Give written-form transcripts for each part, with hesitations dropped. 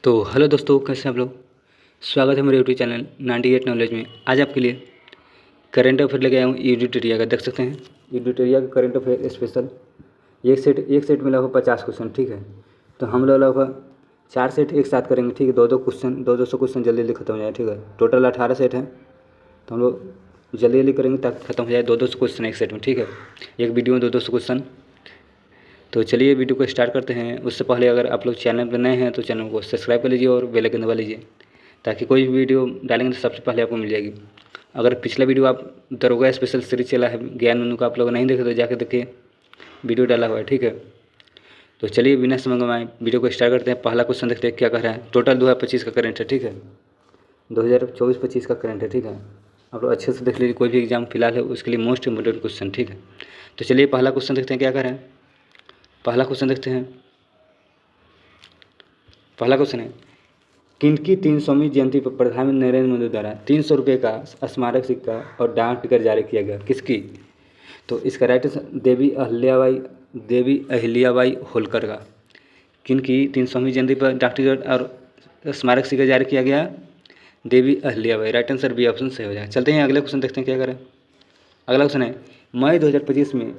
तो हेलो दोस्तों, कैसे हैं आप लोग। स्वागत है मेरे यूट्यूब चैनल 98 नॉलेज में। आज आपके लिए करंट अफेयर लेके आया हूँ एडिटोरिया का। देख सकते हैं एडिटोरिया का करंट अफेयर स्पेशल। एक सेट में लगभग 50 क्वेश्चन, ठीक है। तो हम लोग लगभग 4 सेट एक साथ करेंगे, ठीक है। दो क्वेश्चन, दो सौ क्वेश्चन जल्दी जल्दी खत्म हो जाए, ठीक है। टोटल 18 सेट है, तो हम लोग जल्दी जल्दी करेंगे ताकि खत्म हो जाए। दो सौ क्वेश्चन एक सेट में, ठीक है। एक वीडियो में दो सौ क्वेश्चन। तो चलिए वीडियो को स्टार्ट करते हैं। उससे पहले अगर आप लोग चैनल पर नए हैं तो चैनल को सब्सक्राइब कर लीजिए और बेल आइकन दबा लीजिए, ताकि कोई भी वीडियो डालेंगे तो सबसे पहले आपको मिल जाएगी। अगर पिछला वीडियो आप दरोगा स्पेशल सीरीज चला है ज्ञान मेनू का, आप लोग नहीं देखे तो जाकर देखिए, वीडियो डाला हुआ है, ठीक है। तो चलिए बिना समय गंवाए वीडियो को स्टार्ट करते हैं। पहला क्वेश्चन देखते हैं क्या कह रहा है। टोटल 2025 का करंट है, ठीक है। 2024-25 का करंट है, ठीक है। आप लोग अच्छे से देख लीजिए, कोई भी एग्जाम फिलहाल है उसके लिए मोस्ट इम्पोर्टेंट क्वेश्चन, ठीक है। तो चलिए पहला क्वेश्चन देखते हैं क्या कह रहे हैं। पहला क्वेश्चन देखते हैं। पहला क्वेश्चन है, किनकी 300वीं जयंती पर प्रधानमंत्री नरेंद्र मोदी द्वारा 300 रुपये का स्मारक सिक्का और डाक टिकट जारी किया गया, किसकी। तो इसका राइट आंसर देवी अहिल्याबाई होलकर का। किनकी 300वीं जयंती पर डाक टिकट और स्मारक सिक्का जारी किया गया, Devi Ahilyabai. Right answer B option सही हो जाएगा। चलते हैं अगले क्वेश्चन देखते हैं क्या करें। अगला क्वेश्चन है, मई 2025 में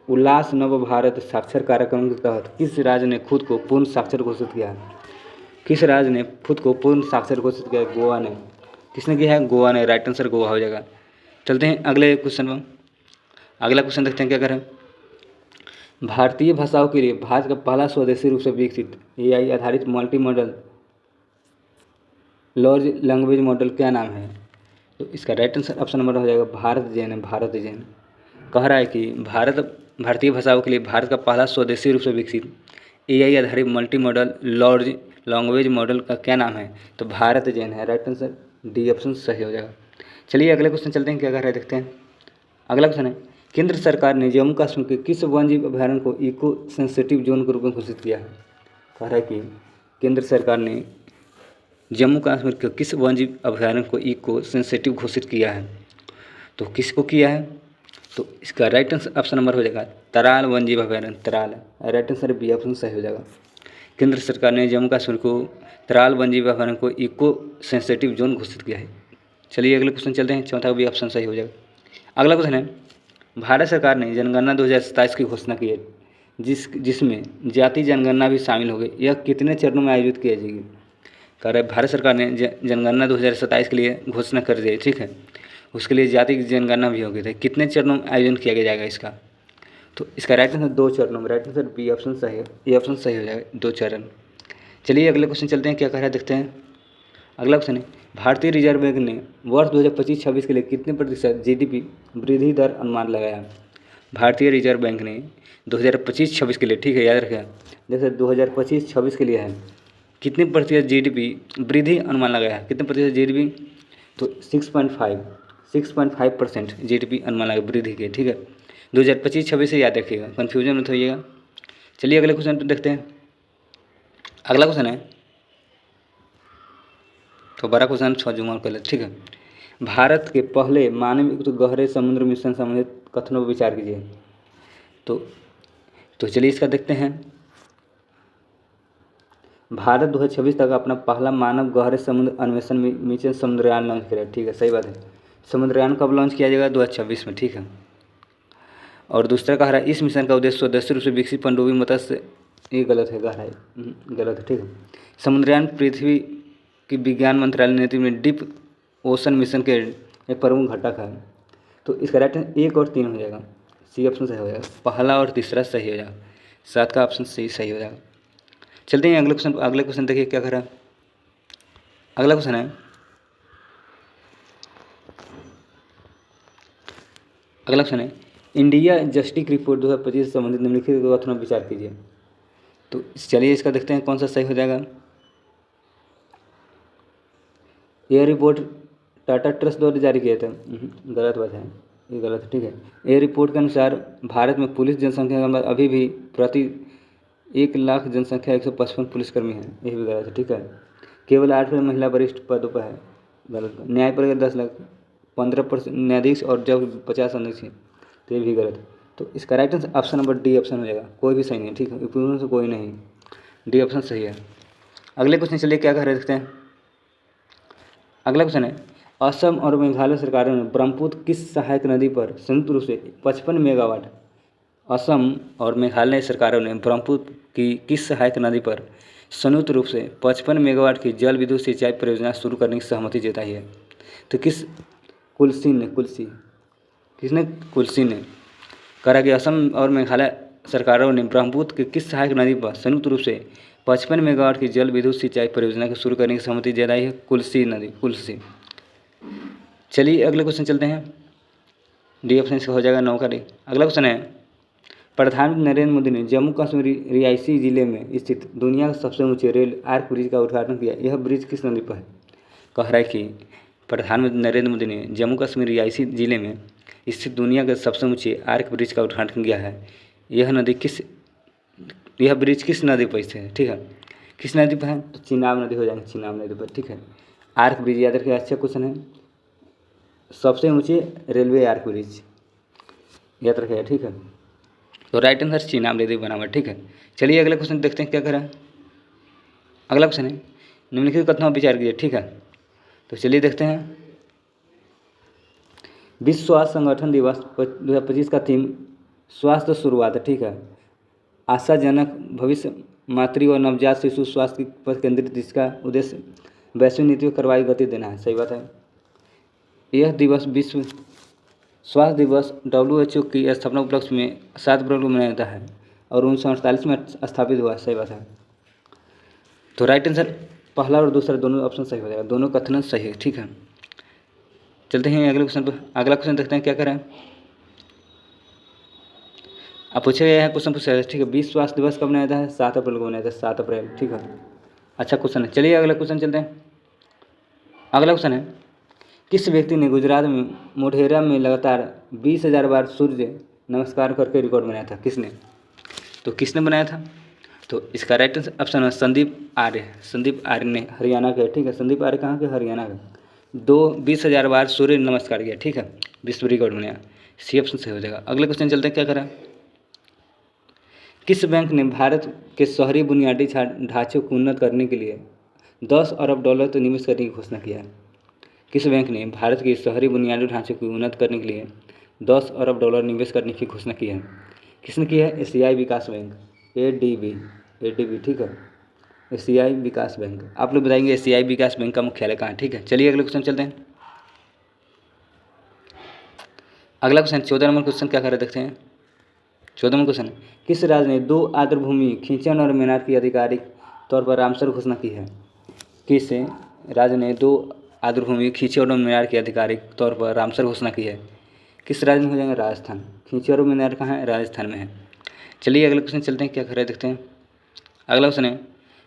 उल्लास नव भारत साक्षर कार्यक्रम के तहत किस राज्य ने खुद को पूर्ण साक्षर घोषित किया है। किस राज्य ने खुद को पूर्ण साक्षर घोषित किया है। गोवा ने। किसने किया है, गोवा ने। राइट आंसर गोवा हो जाएगा। चलते हैं अगले क्वेश्चन में। अगला क्वेश्चन देखते हैं क्या करें। भारतीय भाषाओं के लिए भारत का पहला स्वदेशी रूप से विकसित AI आधारित multi modal large language model क्या नाम है। तो इसका राइट आंसर ऑप्शन नंबर हो जाएगा भारत जैन है। भारत जैन कह रहा है कि भारतीय भाषाओं के लिए भारत का पहला स्वदेशी रूप से विकसित AI आधारित multi modal large language model का क्या नाम है। तो भारत जैन है। राइट आंसर डी ऑप्शन सही हो जाएगा। चलिए अगले क्वेश्चन चलते हैं क्या कह रहे हैं, देखते हैं। अगला क्वेश्चन है, केंद्र सरकार ने जम्मू कश्मीर के किस वन्यजीव अभयारण्य को इको सेंसिटिव जोन के रूप में घोषित किया है। कह रहा है कि केंद्र सरकार ने जम्मू कश्मीर के किस वन्यजीव अभयारण्य को इको सेंसिटिव घोषित किया है। तो किसको किया है। तो इसका राइट आंसर ऑप्शन नंबर हो जाएगा तराल वन्यजीव अभयारण्य। तराल राइट आंसर बी ऑप्शन सही हो जाएगा। केंद्र सरकार ने जम्मू कश्मीर को तराल वन्यजीव अभयारण्य को इको सेंसिटिव जोन घोषित किया है। चलिए अगले क्वेश्चन चलते हैं। चौथा भी ऑप्शन सही हो जाएगा। अगला क्वेश्चन है, भारत सरकार ने जनगणना 2027 की घोषणा की है, जिसमें जाति जनगणना भी शामिल हो गई। यह कितने चरणों में आयोजित की जाएगी। कह रहे भारत सरकार ने जनगणना 2027 के लिए घोषणा कर दी है, ठीक है। उसके लिए जाति की जनगणना भी हो गई थी। कितने चरणों में आयोजन किया जाएगा इसका। तो इसका राइट आंसर 2 चरणों में। राइट आंसर बी ऑप्शन सही है। ए ऑप्शन सही हो जाएगा, 2 चरण। चलिए अगले क्वेश्चन चलते हैं क्या कह रहा है, देखते हैं। अगला क्वेश्चन है, भारतीय रिजर्व बैंक ने वर्ष 2025-26 के लिए कितने प्रतिशत GDP वृद्धि दर अनुमान लगाया। भारतीय रिजर्व बैंक ने 2025-26 के लिए, ठीक है, याद रखें, जैसे 2025-26 के लिए है, कितने प्रतिशत GDP वृद्धि अनुमान लगाया है। कितने प्रतिशत GDP। तो 6.5% GDP अनुमान लगा वृद्धि के, ठीक है। 2025-26 से याद रखिएगा, कन्फ्यूजन मत होइएगा। चलिए अगले क्वेश्चन देखते हैं। अगला क्वेश्चन है, तो बड़ा क्वेश्चन जुमा कर ले, ठीक है। भारत के पहले मानवयुक्त गहरे समुद्र मिशन संबंधित कथनों पर विचार कीजिए। तो चलिए इसका देखते हैं। भारत 2026 तक अपना पहला मानव गहरे समुद्र अन्वेषण मिशन समुद्रयान लॉन्च करेगा, ठीक है, सही बात है। समुद्रयान कब लॉन्च किया जाएगा, 2026 में, ठीक है। और दूसरा कह रहा है, इस मिशन का उद्देश्य स्वदेशी रूप से विकसित पनडुब्बी मत्स्य, ये गलत है, कह रहा है, गलत है, ठीक है। समुद्रयान पृथ्वी की विज्ञान मंत्रालय नीति में डीप ओशन मिशन के एक प्रमुख घटक है। तो इसका राइट आंसर 1 और 3 हो जाएगा। सी ऑप्शन सही हो जाएगा। पहला और तीसरा सही हो जाएगा। 7 का ऑप्शन सही हो जाएगा। चलते हैं अगले क्वेश्चन। अगले क्वेश्चन देखिए क्या कर रहा है। अगला क्वेश्चन है, अगला क्वेश्चन है, इंडिया जस्टिस रिपोर्ट 2025 से संबंधित निम्नलिखित कथनों पर विचार कीजिए। तो चलिए इसका देखते हैं कौन सा सही हो जाएगा। यह रिपोर्ट टाटा ट्रस्ट द्वारा जारी किया था, गलत बात है, ये गलत है, ठीक है। यह रिपोर्ट के अनुसार भारत में पुलिस जनसंख्या का मतलब अभी भी प्रति 1 लाख जनसंख्या 155 पुलिसकर्मी है, यह भी गलत है, ठीक है। केवल 8 महिला वरिष्ठ पदों पर है, गलत। न्याय पर 10 लाख 15% न्यायाधीश और जब 50 अध्यक्ष है, तो ये भी गलत है। तो इसका right answer option number D option हो जाएगा। कोई भी सही नहीं है, ठीक है, पूर्ण से कोई नहीं, डी ऑप्शन सही है। अगले क्वेश्चन चलिए क्या कह रहे देखते हैं। अगला क्वेश्चन है, असम और मेघालय सरकारों ने ब्रह्मपुत्र किस सहायक नदी पर संयुक्त रूप से 55 मेगावाट असम और मेघालय सरकारों ने ब्रह्मपुत्र की किस सहायक नदी पर संयुक्त रूप से 55 मेगावाट की जल विद्युत सिंचाई परियोजना शुरू करने की सहमति जताई है। तो किसने कुलसी ने कहा कि असम और मेघालय सरकारों ने ब्रह्मपुत्र की किस सहायक नदी पर संयुक्त रूप से 55 मेगावाट की जल विद्युत सिंचाई परियोजना को शुरू करने की सहमति जताई है। कुलसी। चलिए अगले क्वेश्चन चलते हैं। डी ऑप्शन इसका हो जाएगा 9 का डी। अगला क्वेश्चन है, प्रधानमंत्री नरेंद्र मोदी ने जम्मू कश्मीर रियासी जिले में स्थित दुनिया का सबसे ऊंचे रेल आर्क ब्रिज का उद्घाटन किया। यह ब्रिज किस नदी पर है? कह रहा है कि प्रधानमंत्री नरेंद्र मोदी ने जम्मू कश्मीर रियासी जिले में स्थित दुनिया के सबसे ऊंचे आर्क ब्रिज का उद्घाटन किया है। यह ब्रिज किस नदी पर स्थित है? ठीक है, किस नदी पर है? तो चिनाब नदी हो जाएगी, चिनाब नदी पर। ठीक है, आर्क ब्रिज याद रखिए, अच्छा क्वेश्चन है। सबसे ऊंचे रेलवे आर्क ब्रिज याद रखिएगा। ठीक है, तो राइट आंसर चिनाब नदी बना हुआ। ठीक है, चलिए अगला क्वेश्चन देखते हैं क्या करें। अगला क्वेश्चन है, निम्नलिखित कथनों पर विचार कीजिए। ठीक है, तो चलिए देखते हैं। विश्व स्वास्थ्य संगठन दिवस 2025 का थीम स्वास्थ्य शुरुआत है। ठीक है, आशाजनक भविष्य मातृ और नवजात शिशु स्वास्थ्य पर केंद्रित, जिसका उद्देश्य वैश्विक नीतियों को कार्रवाई गति देना है। सही बात है। यह दिवस विश्व स्वास्थ्य दिवस WHO की स्थापना उपलक्ष्य में 7 अप्रैल को मनाया जाता है और 1948 में स्थापित हुआ। सही बात है। तो राइट आंसर पहला और दूसरा दोनों ऑप्शन सही हो जाएगा, दोनों कथन सही है। ठीक है, चलते हैं अगले क्वेश्चन पर। अगला क्वेश्चन देखते हैं क्या करें। आप पूछे गए हैं क्वेश्चन पूछा है। ठीक है, विश्व स्वास्थ्य दिवस कब मनाया जाता है? 7 अप्रैल को मनाया जाता है, 7 अप्रैल। ठीक है, अच्छा क्वेश्चन है। चलिए अगला क्वेश्चन चलते हैं। अगला क्वेश्चन है, किस व्यक्ति ने गुजरात में मोढेरा में लगातार 20,000 बार सूर्य नमस्कार करके रिकॉर्ड बनाया था? किसने? तो किसने बनाया था? तो इसका राइट ऑप्शन है संदीप आर्य। संदीप आर्य ने, हरियाणा के। ठीक है, संदीप आर्य कहाँ के? हरियाणा के। 20,000 बार सूर्य नमस्कार किया। ठीक है, विश्व रिकॉर्ड बनाया। सी ऑप्शन सही हो जाएगा। अगले क्वेश्चन चलते हैं क्या करें। किस बैंक ने भारत के शहरी बुनियादी ढांचे को उन्नत करने के लिए $10 अरब तक निवेश करने की घोषणा किया है? किस बैंक ने भारत के शहरी बुनियादी ढांचे को उन्नत करने के लिए $10 अरब निवेश करने की घोषणा की है? किसने की है? एशियाई विकास बैंक, ADB। ठीक है, एशियाई विकास बैंक। आप लोग बताएंगे एशियाई विकास बैंक का मुख्यालय कहाँ है? ठीक है, चलिए अगले क्वेश्चन चलते हैं। अगला क्वेश्चन 14 नंबर क्वेश्चन क्या कर रहे देखते हैं। 14 नंबर क्वेश्चन है, किस राज्य ने 2 आर्द्रभूमि खींचन और मेनार की आधिकारिक तौर पर रामसर घोषणा की है? किस राज्य ने 2 आर्द्रभूमि खींचे और मीनार की आधिकारिक तौर पर रामसर घोषणा की है? किस राज्य में हो जाएंगे? राजस्थान। खींचे और मीनार कहाँ है? राजस्थान में है। चलिए अगले क्वेश्चन चलते हैं क्या कर रहे देखते हैं। अगला क्वेश्चन है,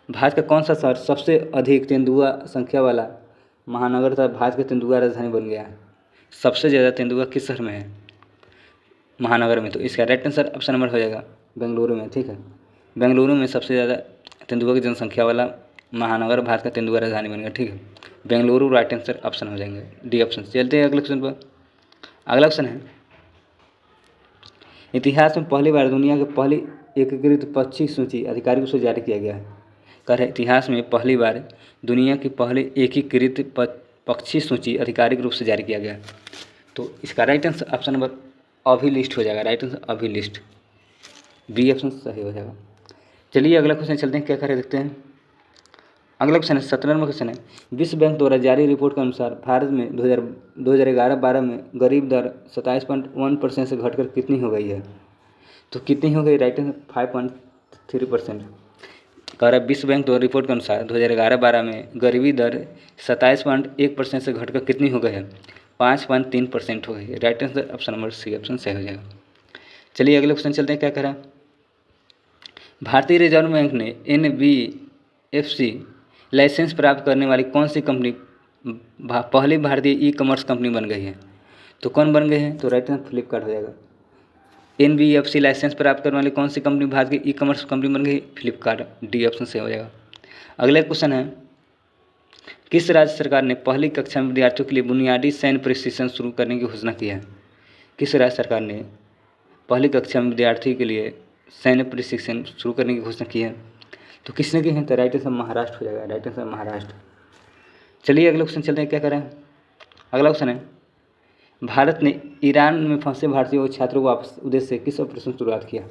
भारत का कौन सा शहर सबसे अधिक तेंदुआ संख्या वाला महानगर तथा भारत की तेंदुआ राजधानी बन गया है? सबसे ज़्यादा तेंदुआ किस शहर में है? महानगर में। तो इसका राइट आंसर ऑप्शन नंबर हो जाएगा बेंगलुरु में। ठीक है, बेंगलुरु में सबसे ज़्यादा तेंदुआ की जनसंख्या वाला महानगर भारत का तेंदुआ राजधानी बन गया। ठीक है, बेंगलुरु राइट आंसर ऑप्शन हो जाएंगे, डी ऑप्शन। चलते हैं अगले क्वेश्चन पर। अगला क्वेश्चन है, इतिहास में पहली बार दुनिया की पहली एकीकृत पक्षी सूची आधिकारिक रूप से जारी किया गया है। कह रहे इतिहास में पहली बार दुनिया की पहली एकीकृत पक्षी सूची आधिकारिक रूप से जारी किया गया है। तो इसका राइट आंसर ऑप्शन नंबर अभी लिस्ट हो जाएगा। राइट आंसर अभी लिस्ट, बी ऑप्शन सही हो जाएगा। चलिए अगला क्वेश्चन चलते हैं क्या करें देखते हैं। अगला क्वेश्चन है 17 नंबर क्वेश्चन है, विश्व बैंक द्वारा जारी रिपोर्ट के अनुसार भारत में 2011-12 में गरीब दर 27.1% से घटकर कितनी हो गई है? तो कितनी हो गई? Right answer 5.3%। कह रहा है विश्व बैंक द्वारा रिपोर्ट के अनुसार 2011-12 में गरीबी दर 27.1% से घटकर कितनी हो गई है? 5.3% हो गई है। Right answer option number C option सही हो जाएगा। चलिए अगले क्वेश्चन चलते हैं क्या करा। भारतीय रिजर्व बैंक ने NBFC लाइसेंस प्राप्त करने वाली कौन सी कंपनी पहली भारतीय ई-कॉमर्स कंपनी बन गई है? तो कौन बन गए हैं? तो राइट आंसर फ्लिपकार्ट हो जाएगा। NBFC लाइसेंस प्राप्त करने वाली कौन सी कंपनी भारत की ई-कॉमर्स कंपनी बन गई? फ्लिपकार्ट, डी ऑप्शन से हो जाएगा। अगला क्वेश्चन है, किस राज्य सरकार ने पहली कक्षा में विद्यार्थियों के लिए बुनियादी सैन्य प्रशिक्षण शुरू करने की घोषणा की है? किस राज्य सरकार ने पहली कक्षा में विद्यार्थी के लिए सैन्य प्रशिक्षण शुरू करने की घोषणा की है? तो किसने की है? तो राइट आंसर महाराष्ट्र हो जाएगा, राइट आंसर महाराष्ट्र। चलिए अगले क्वेश्चन चलते हैं, क्या करें। अगला क्वेश्चन है, भारत ने ईरान में फंसे भारतीय छात्रों को वापस उद्देश्य से किस ऑपरेशन की शुरुआत किया?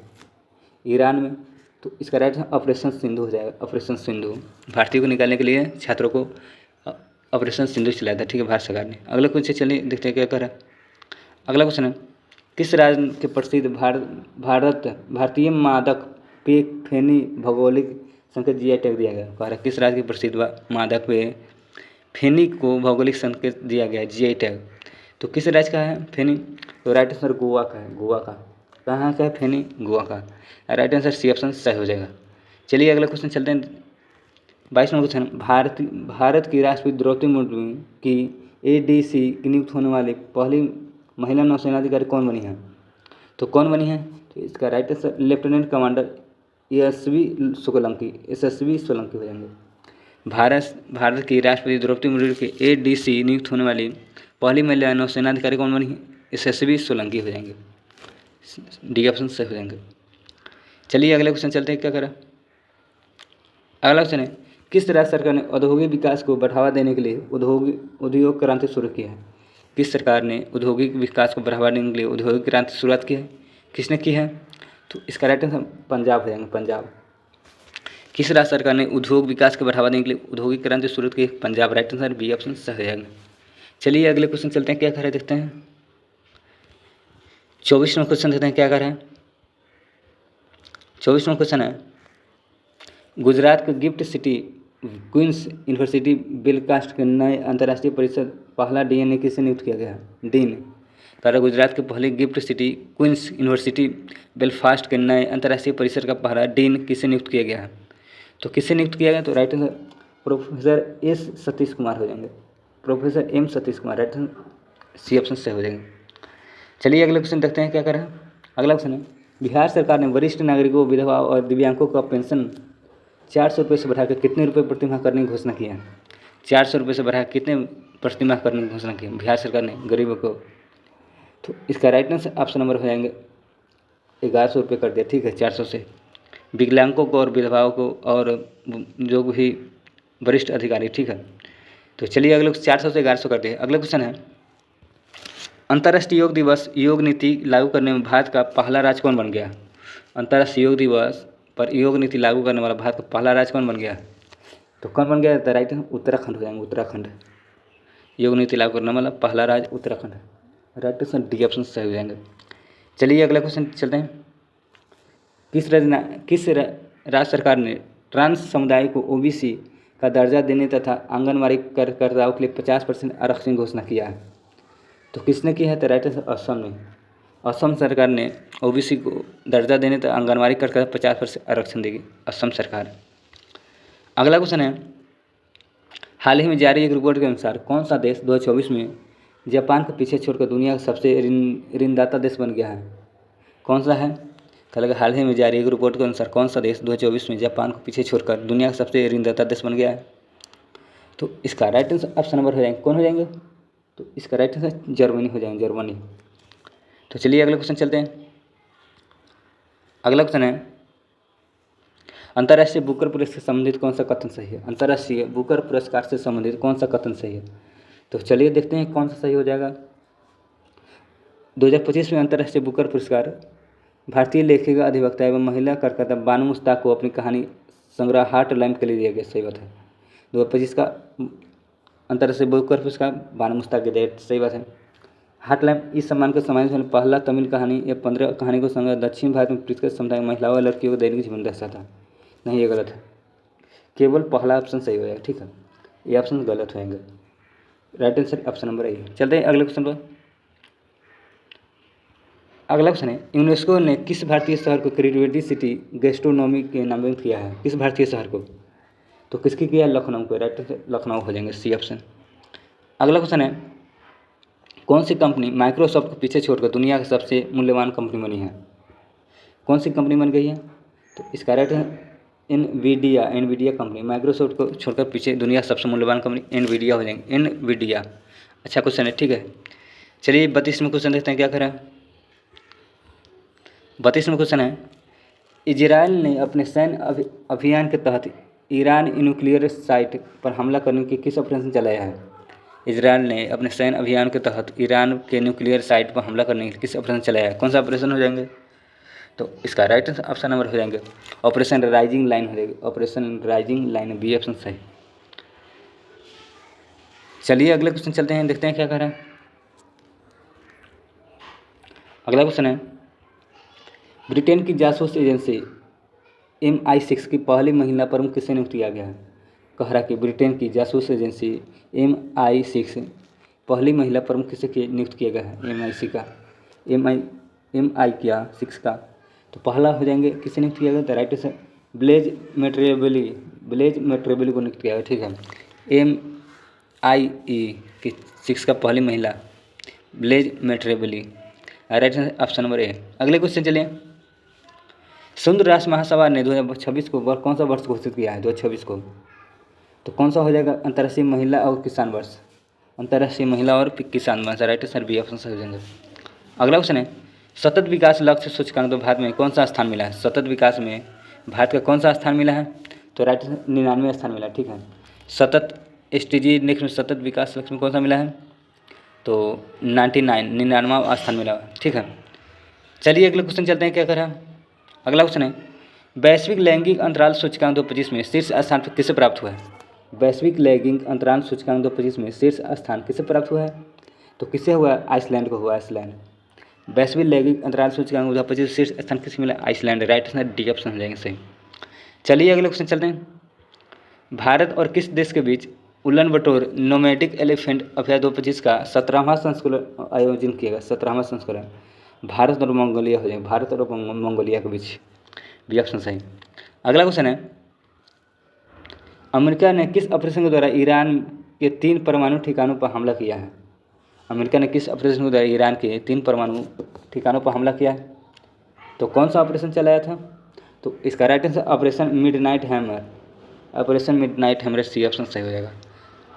ईरान में, तो इसका राइट आंसर ऑपरेशन सिंधु हो जाएगा, ऑपरेशन सिंधु। भारतीयों को निकालने के लिए छात्रों को ऑपरेशन सिंधु चलाया था, ठीक है, भारत सरकार ने। अगला क्वेश्चन चलिए देखते हैं क्या कर रहा है। अगला क्वेश्चन है, किस राज्य के प्रसिद्ध भारतीय मादक पेय फेनी भौगोलिक संकेत जीआई टैग दिया गया? कह रहा है किस राज्य के प्रसिद्ध मादक पेय फेनी को भौगोलिक संकेत दिया गया है, जीआई टैग? तो किस राज्य का है फेनी? तो राइट आंसर गोवा का है, गोवा का। कहाँ का है फेनी? गोवा का। राइट आंसर सी ऑप्शन सही हो जाएगा। चलिए अगला क्वेश्चन चलते हैं, 22 नंबर क्वेश्चन, भारत की राष्ट्रपति द्रौपदी मुर्मू की एडीसी की नियुक्त होने वाली पहली महिला नौसेना अधिकारी कौन बनी है? तो कौन बनी है? तो इसका राइट आंसर लेफ्टिनेंट कमांडर यशस्वी सोलंकी हो जाएंगे। भारत की राष्ट्रपति द्रौपदी मुर्मू की एडीसी नियुक्त होने वाली पहली महिला नौसेना अधिकारी कौन बनी है? यशस्वी सोलंकी हो जाएंगे, डी ऑप्शन सही हो जाएंगे। चलिए अगले क्वेश्चन चलते हैं, क्या करें। अगला क्वेश्चन है, किस राज्य सरकार ने औद्योगिक विकास को बढ़ावा देने के लिए उद्योग क्रांति शुरू की है? किस सरकार ने औद्योगिक विकास को बढ़ावा देने के लिए औद्योगिक क्रांति शुरुआत की है? किसने की है? तो इसका राइट आंसर पंजाब हो जाएंगे, पंजाब। किस राज्य सरकार ने उद्योग विकास को बढ़ावा देने के लिए औद्योगिक क्रांति शुरू की? Punjab, right answer B option सही हो जाएगा। चलिए अगले क्वेश्चन चलते हैं, क्या कर रहे हैं देखते हैं। 24वां क्वेश्चन देखते हैं, क्या कर रहे हैं। 24वां क्वेश्चन है, गुजरात के GIFT City Queen's University Belfast के नए अंतर्राष्ट्रीय परिषद पहला डीएन किसे नियुक्त किया गया है? डीन। कारण गुजरात के पहले GIFT City Queen's University Belfast के नए अंतर्राष्ट्रीय परिसर का पहला डीन किसे नियुक्त किया गया है? तो किससे नियुक्त किया गया? तो right answer professor S Satish Kumar हो जाएंगे, professor M Satish Kumar, right answer C option सही हो जाएंगे। चलिए अगले क्वेश्चन देखते हैं, क्या करें। अगला क्वेश्चन है, बिहार सरकार ने वरिष्ठ नागरिकों, विधवा और दिव्यांगों का पेंशन 400 रुपये से बढ़ाकर कितने रुपये प्रति माह करने की घोषणा की है? 400 रुपये से बढ़ाकर कितने प्रति माह करने की घोषणा की है बिहार सरकार ने गरीबों को? तो इसका राइट आंसर ऑप्शन नंबर हो जाएंगे 1100 रुपये कर दिया, ठीक है, 400 से। विकलांगों को और विधवाओं को और जो भी वरिष्ठ अधिकारी, ठीक है। तो चलिए अगले 400 से 1100 कर दिए। अगला क्वेश्चन है, अंतर्राष्ट्रीय योग दिवस योग नीति लागू करने में भारत का पहला राज्य कौन बन गया? अंतर्राष्ट्रीय योग दिवस पर योग नीति लागू करने वाला भारत का पहला राज्य कौन बन गया? तो कौन बन गया? राइट उत्तराखंड हो जाएंगे, उत्तराखंड। योग नीति लागू करने वाला पहला राज्य उत्तराखंड है, राइट आंसर डी ऑप्शन सही हो जाएंगे। चलिए अगला क्वेश्चन चलते हैं, किस राज्य सरकार ने ट्रांस समुदाय को ओबीसी का दर्जा देने तथा आंगनबाड़ी कार्यकर्ताओं के लिए 50% आरक्षण की घोषणा किया है? तो किसने की है? तो राइट आंसर असम ने। असम सरकार ने ओबीसी को दर्जा देने तथा आंगनबाड़ी कार्यकर्ता 50% आरक्षण देगी, असम सरकार। अगला क्वेश्चन है, हाल ही में जारी एक रिपोर्ट के अनुसार कौन सा देश 2024 में जापान को पीछे छोड़कर दुनिया का सबसे ऋणदाता देश बन गया है? कौन सा है? कल हाल ही में जारी एक रिपोर्ट के अनुसार कौन सा देश 2024 में जापान को पीछे छोड़कर दुनिया का सबसे ऋणदाता देश बन गया है? तो इसका राइट आंसर ऑप्शन नंबर हो जाएंगे, कौन हो जाएंगे? तो इसका राइट आंसर जर्मनी हो जाएंगे, जर्मनी। तो चलिए अगले क्वेश्चन चलते हैं। अगला क्वेश्चन है, अंतर्राष्ट्रीय बुकर पुरस्कार से संबंधित कौन सा कथन सही है? अंतर्राष्ट्रीय बुकर पुरस्कार से संबंधित कौन सा कथन सही है? तो चलिए देखते हैं कौन सा सही हो जाएगा। 2025 में अंतर्राष्ट्रीय बुकर पुरस्कार भारतीय लेखिका, अधिवक्ता एवं महिला कार्यकर्ता बानू मुश्ताक को अपनी कहानी संग्रह हार्ट लैम्प के लिए दिया गया, सही बात है। 2025 का अंतर्राष्ट्रीय बुकर पुरस्कार बानू मुश्ताक के दिया, सही बात है। हार्ट लैम्प इस सम्मान को सम्मानित होने पहला तमिल कहानी या 15 कहानी को संग्रह दक्षिण भारत में पृथ्वी समुदाय महिलाओं और लड़कियों को दैनिक जीवन दर्शाता है। नहीं, ये गलत है, केवल पहला ऑप्शन सही हो जाएगा, ठीक है, ये ऑप्शन गलत हो जाएंगे, राइट आंसर ऑप्शन नंबर ए। चलते हैं अगले क्वेश्चन पर। अगला क्वेश्चन है, यूनेस्को ने किस भारतीय शहर को क्रिएटिविटी सिटी गैस्ट्रोनॉमी के नामित किया है? किस भारतीय शहर को? तो किसकी किया? लखनऊ को, राइट आंसर लखनऊ हो जाएंगे, सी ऑप्शन। अगला क्वेश्चन है, कौन सी कंपनी माइक्रोसॉफ्ट को पीछे छोड़कर दुनिया की सबसे मूल्यवान कंपनी बनी है? कौन सी कंपनी बन गई है? तो इसका राइट है एनवीडिया कंपनी। माइक्रोसॉफ्ट को छोड़कर पीछे दुनिया की सबसे मूल्यवान कंपनी एनवीडिया हो जाएंगे, एनवीडिया। अच्छा क्वेश्चन है, ठीक है। चलिए 32वें क्वेश्चन देखते हैं, क्या करें। 32वां क्वेश्चन है, इजराइल ने अपने सैन्य अभियान के तहत ईरान न्यूक्लियर साइट पर हमला करने की किस ऑपरेशन चलाया है? इजराइल ने अपने सैन्य अभियान के तहत ईरान के न्यूक्लियर साइट पर हमला करने के लिए किस ऑपरेशन चलाया है? कौन सा ऑपरेशन हो जाएंगे? तो इसका राइट ऑप्शन नंबर हो जाएंगे ऑपरेशन राइजिंग लाइन हो जाएगी। Operation Rising Lion, B option सही। चलिए अगले क्वेश्चन चलते हैं, देखते हैं क्या कह रहा है। अगला क्वेश्चन है, ब्रिटेन की जासूस एजेंसी MI6 की पहली महिला प्रमुख किसे नियुक्त किया गया है? कह रहा है कि ब्रिटेन की जासूस एजेंसी MI6 पहली महिला प्रमुख किसे नियुक्त किया गया है? MI6 का MI किया 6 का, तो पहला हो जाएंगे किसे नियुक्त किया गया? तो राइट से ब्लेज मेट्रेबली को नियुक्त किया गया। ठीक है, MIE की 6 का पहली महिला ब्लेज मेट्रेबली, राइट ऑप्शन नंबर ए। अगले क्वेश्चन चलिए, संयुक्त राष्ट्र महासभा ने 2026 को कौन सा वर्ष घोषित किया है? 2026 को, तो कौन सा हो जाएगा? अंतर्राष्ट्रीय महिला और किसान वर्ष, अंतर्राष्ट्रीय महिला और किसान वर्ष, राइट सर बी ऑप्शन हो जाएंगे। अगला क्वेश्चन है, सतत विकास लक्ष्य सूचकांक तो भारत में कौन सा स्थान मिला है? सतत विकास में भारत का कौन सा स्थान मिला है? तो राइट 99वें स्थान मिला। ठीक है, सतत SDG नेक्स्ट में सतत विकास लक्ष्य में कौन सा मिला है? तो 99वां स्थान मिला। ठीक है, चलिए अगले क्वेश्चन चलते हैं, क्या कर रहा है। अगला क्वेश्चन है, वैश्विक लैंगिक अंतराल सूचकांक 2025 में शीर्ष स्थान पर किसे प्राप्त हुआ है? वैश्विक लैंगिक अंतराल सूचकांक 2025 में शीर्ष स्थान किसे प्राप्त हुआ है? तो किसे हुआ? आइसलैंड को हुआ, आइसलैंड। वैश्विक लैंगिक अंतराल सूचकांक 2025 शीर्ष स्थान किसे मिला? Iceland, right answer D option हो जाएंगे सही। चलिए अगले क्वेश्चन चलते हैं, भारत और किस देश के बीच उलन बटोर नोमैडिक एलिफेंट अफेयर 2025 का 17वां संस्करण आयोजन किया गया? 17वां संस्करण भारत और मंगोलिया हो जाएगा, भारत और मंगोलिया के बीच, बी ऑप्शन सही। अगला क्वेश्चन है, अमेरिका ने किस ऑपरेशन के द्वारा ईरान के 3 परमाणु ठिकानों पर हमला किया है? अमेरिका ने किस ऑपरेशन के द्वारा ईरान के 3 परमाणु ठिकानों पर हमला किया है? तो कौन सा ऑपरेशन चलाया था? तो इसका right answer operation midnight hammer, operation midnight hammer, C option सही हो जाएगा।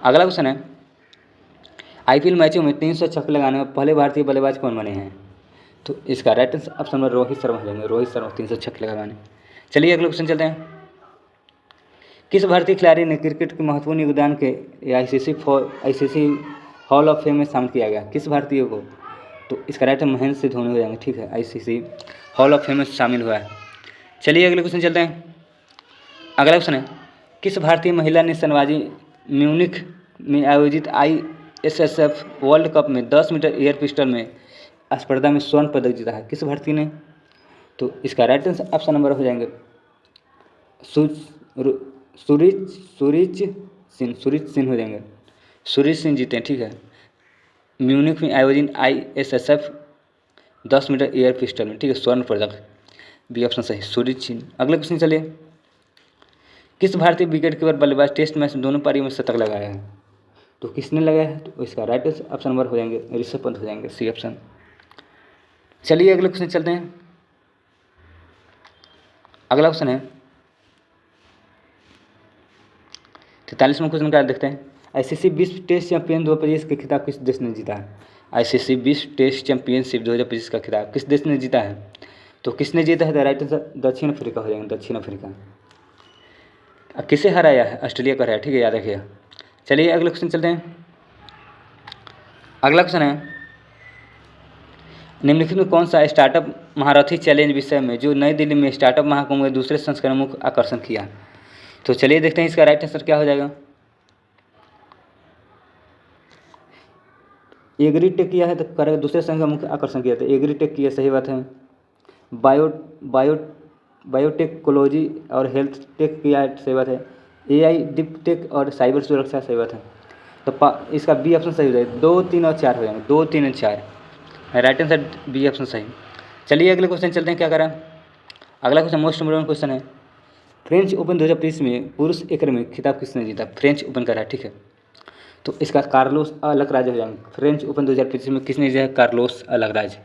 अगला क्वेश्चन है, IPL मैचों में 300 छक्के लगाने में पहले भारतीय बल्लेबाज कौन बने हैं? तो इसका right answer option number Rohit Sharma हो जाएंगे, रोहित शर्मा 300 छक्के लगाने। चलिए अगले क्वेश्चन चलते हैं, किस भारतीय खिलाड़ी ने क्रिकेट के महत्वपूर्ण योगदान के ICC हॉल ऑफ फेम में शामिल किया गया? किस भारतीय को? तो इसका राइट महेंद्र सिंह धोनी हो जाएंगे। ठीक है, ICC हॉल ऑफ फेम में शामिल हुआ है। चलिए अगले क्वेश्चन चलते हैं, अगला क्वेश्चन है, किस भारतीय महिला ने निशानेबाजी म्यूनिख में आयोजित ISSF वर्ल्ड कप में 10 मीटर एयर पिस्टल में स्पर्धा में स्वर्ण पदक जीता है? किस भारतीय ने? तो इसका राइट आंसर ऑप्शन नंबर हो जाएंगे सूरज सिंह हो जाएंगे, सूरज सिंह जीते हैं। ठीक है, म्यूनिख में आयोजित ISSF 10 मीटर एयर पिस्टल में, ठीक है, स्वर्ण पदक, बी ऑप्शन सही, सूरज सिंह। अगले क्वेश्चन चलिए, किस भारतीय विकेट कीपर बल्लेबाज टेस्ट मैच में दोनों पारियों में शतक लगाया है? तो किसने लगाया है? तो इसका राइट ऑप्शन नंबर हो जाएंगे ऋषभ पंत हो जाएंगे, सी ऑप्शन। चलिए अगले क्वेश्चन चलते हैं, अगला क्वेश्चन है 43वां क्वेश्चन का देखते हैं, ICC विश्व टेस्ट चैंपियन 2025 का खिताब किस देश ने जीता है? ICC विश्व टेस्ट चैंपियनशिप 2025 का खिताब किस देश ने जीता है? तो किसने जीता है? राइट आंसर दक्षिण अफ्रीका हो जाएंगे, दक्षिण अफ्रीका। अब किसे हराया है? ऑस्ट्रेलिया को हराया। ठीक है, याद रखिएगा। चलिए अगले क्वेश्चन चलते हैं, अगला क्वेश्चन है, निम्नलिखित में कौन सा स्टार्टअप महारथी चैलेंज विषय में जो नई दिल्ली में स्टार्टअप महाकुंभ के दूसरे संस्करण में मुख्य आकर्षण किया? तो चलिए देखते हैं इसका राइट आंसर क्या हो जाएगा। एग्रीटेक किया है तो करेगा, दूसरे संघ का मुख्य आकर्षण किया था, एग्रीटेक किया, सही बात है। बायोटेक्नोलॉजी और हेल्थ टेक किया है, सही बात है। AI डीप टेक और साइबर सुरक्षा, सही बात है। तो इसका बी ऑप्शन सही हो जाएगा, 2, 3 और 4 हो जाएंगे, 2, 3 और 4, राइट आंसर बी ऑप्शन सही। चलिए अगले क्वेश्चन चलते हैं, क्या करें। अगला क्वेश्चन मोस्ट इम्पोर्टेंट क्वेश्चन है, फ्रेंच ओपन 2023 में पुरुष एकड़ में खिताब किसने जीता? फ्रेंच ओपन का रहा, ठीक है, तो इसका कार्लोस अलकराज हो जाएंगे। फ्रेंच ओपन 2025 में किसने जीता? Carlos Alcaraz.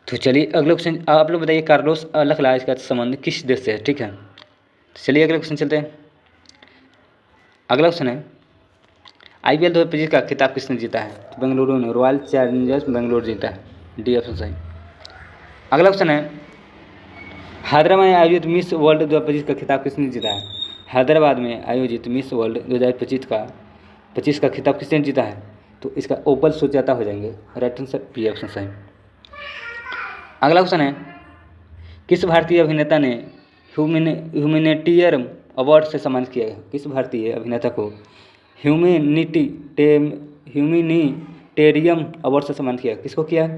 तो चलिए अगले क्वेश्चन, आप लोग बताइए कार्लोस अलकराज का संबंध किस देश से है? ठीक है, चलिए अगले क्वेश्चन चलते हैं। अगला क्वेश्चन है, IPL 2025 का खिताब किसने जीता है? तो बेंगलुरु ने, रॉयल चैलेंजर्स बेंगलुरु जीता है, डी ऑप्शन सही। अगला क्वेश्चन है, हैदराबाद में आयोजित मिस वर्ल्ड 2025 का खिताब किसने जीता है? हैदराबाद में आयोजित मिस वर्ल्ड 2025 का खिताब किसने जीता है? तो इसका ओपल सुजाता हो जाएंगे। राइट आंसर बी ऑप्शन सही। अगला क्वेश्चन है, किस भारतीय अभिनेता ने ह्यूमैनिटेरियन अवार्ड से सम्मानित किया गया? किस भारतीय अभिनेता को ह्यूमैनिटेरियन अवार्ड से सम्मानित किया? किसको किया?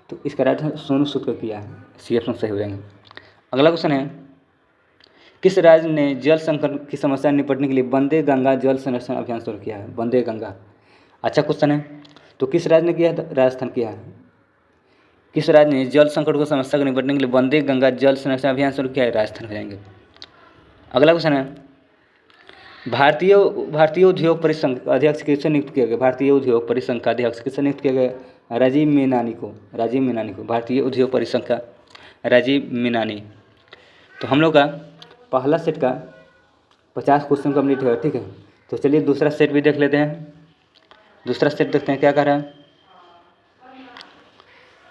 तो इसका राइट आंसर सोनू सूद को किया है। सी ऑप्शन सही हो जाएंगे। अगला क्वेश्चन है, किस राज्य ने जल संकट की समस्या निपटने के लिए वंदे गंगा जल संरक्षण अभियान शुरू किया है? वंदे गंगा, अच्छा क्वेश्चन है। तो किस राज्य ने किया है? राजस्थान किया है। किस राज्य ने जल संकट को समस्या को निपटने के लिए वंदे गंगा जल संरक्षण अभियान शुरू किया है? राजस्थान हो जाएंगे। अगला क्वेश्चन है, भारतीय उद्योग परिसंघ का अध्यक्ष किसे नियुक्त किया गया? भारतीय उद्योग परिसंघ का अध्यक्ष किसे नियुक्त किया गया? राजीव मेनानी को। भारतीय उद्योग परिसंघ का राजीव मेनानी। तो हम लोग का पहला सेट का 50 क्वेश्चन कंप्लीट हुआ, ठीक है। तो चलिए दूसरा सेट भी देख लेते हैं। दूसरा सेट देखते हैं क्या कर रहा है।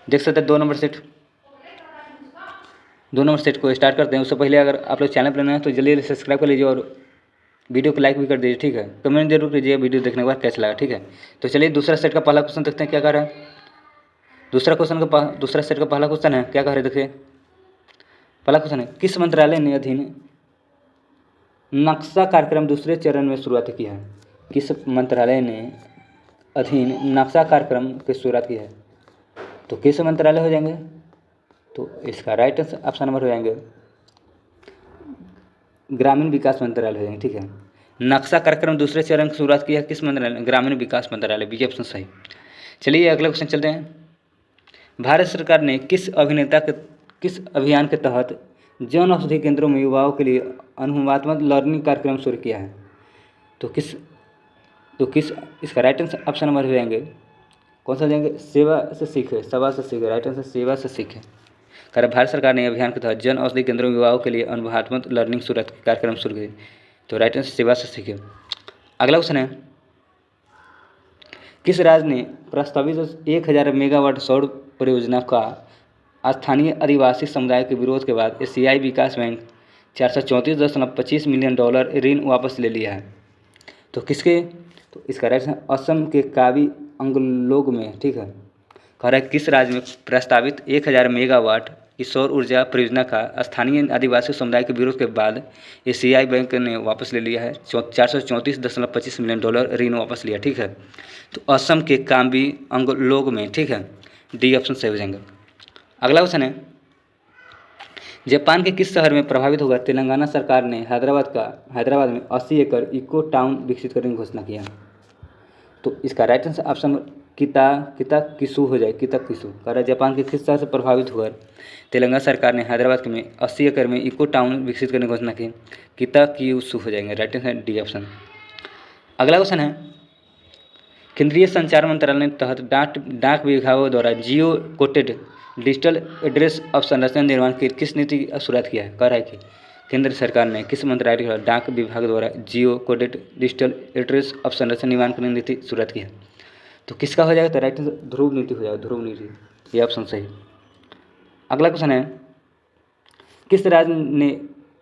देख सकते हैं 2 नंबर सेट को स्टार्ट करते हैं। उससे पहले अगर आप लोग चैनल पर नए हैं तो जल्दी सब्सक्राइब कर लीजिए और वीडियो को लाइक भी कर दीजिए, ठीक है। कमेंट जरूर कीजिए वीडियो देखने के बाद कैसा लगा, ठीक है। तो चलिए दूसरा सेट का पहला क्वेश्चन देखते हैं क्या कर रहा है। दूसरा सेट का पहला क्वेश्चन है, क्या कह रहे देखिए। पहला क्वेश्चन है, किस मंत्रालय ने अधीन नक्शा कार्यक्रम दूसरे चरण में शुरुआत की है? किस मंत्रालय ने अधीन नक्शा कार्यक्रम की शुरुआत की है? तो किस मंत्रालय हो जाएंगे? तो इसका राइट ऑप्शन नंबर हो जाएंगे ग्रामीण विकास मंत्रालय हो जाएंगे, ठीक है। नक्शा कार्यक्रम दूसरे चरण की शुरुआत की है किस मंत्रालय? ग्रामीण विकास मंत्रालय, बी ऑप्शन सही। चलिए अगला क्वेश्चन चलते हैं। भारत सरकार ने किस अभियान के तहत जन औषधि केंद्रों में युवाओं के लिए अनुभवात्मक लर्निंग कार्यक्रम शुरू किया है? तो किस इसका राइट आंसर ऑप्शन नंबर हो जाएंगे कौन सा हो जाएंगे? सेवा से सीखे। राइट आंसर सेवा से सीखे। भारत सरकार ने अभियान के तहत जन औषधि केंद्रों में युवाओं के लिए अनुभवात्मक लर्निंग कार्यक्रम शुरू किए। तो राइट आंसर सेवा से सीखे। अगला क्वेश्चन है, किस राज्य ने प्रस्तावित 1000 मेगावाट सौर परियोजना का स्थानीय आदिवासी समुदाय के विरोध के बाद एशियाई विकास बैंक 434.25 मिलियन डॉलर ऋण वापस ले लिया है? तो किसके? तो इसका राइट आंसर असम के कावी अंगलोग में, ठीक है। कह रहा है किस राज्य में प्रस्तावित 1000 मेगावाट की सौर ऊर्जा परियोजना का स्थानीय आदिवासी समुदाय के विरोध के बाद एशियाई बैंक ने वापस ले लिया है 434.25 मिलियन डॉलर ऋण वापस लिया, ठीक है। तो असम के कावी अंगलोग में, ठीक है। डी ऑप्शन सही हो जाएंगे। अगला क्वेश्चन है, जापान के किस शहर में प्रभावित होकर तेलंगाना सरकार ने हैदराबाद में 80 एकड़ इको टाउन विकसित करने की घोषणा किया? तो इसका राइट आंसर ऑप्शन किताकिसु हो जाए। किताकिसु कह रहा है जापान के किस शहर से प्रभावित होकर तेलंगाना सरकार ने हैदराबाद में 80 एकड़ में इको टाउन विकसित करने की घोषणा की? किताकिसु हो जाएंगे। Right answer D option. अगला क्वेश्चन है, केंद्रीय संचार मंत्रालय के तहत डाक विभागों द्वारा जियो कोटेड डिजिटल एड्रेस ऑफ संरचना निर्माण की किस नीति की शुरुआत किया है? कह रहा है कि केंद्र सरकार ने किस मंत्रालय के डाक विभाग द्वारा जियो कोडेड डिजिटल एड्रेस ऑफ संरचना निर्माण की नीति शुरुआत की है? तो किसका हो जाएगा? तो राइट आंसर ध्रुव नीति हो जाएगा। ध्रुव नीति, ये ऑप्शन सही। अगला क्वेश्चन है, किस राज्य ने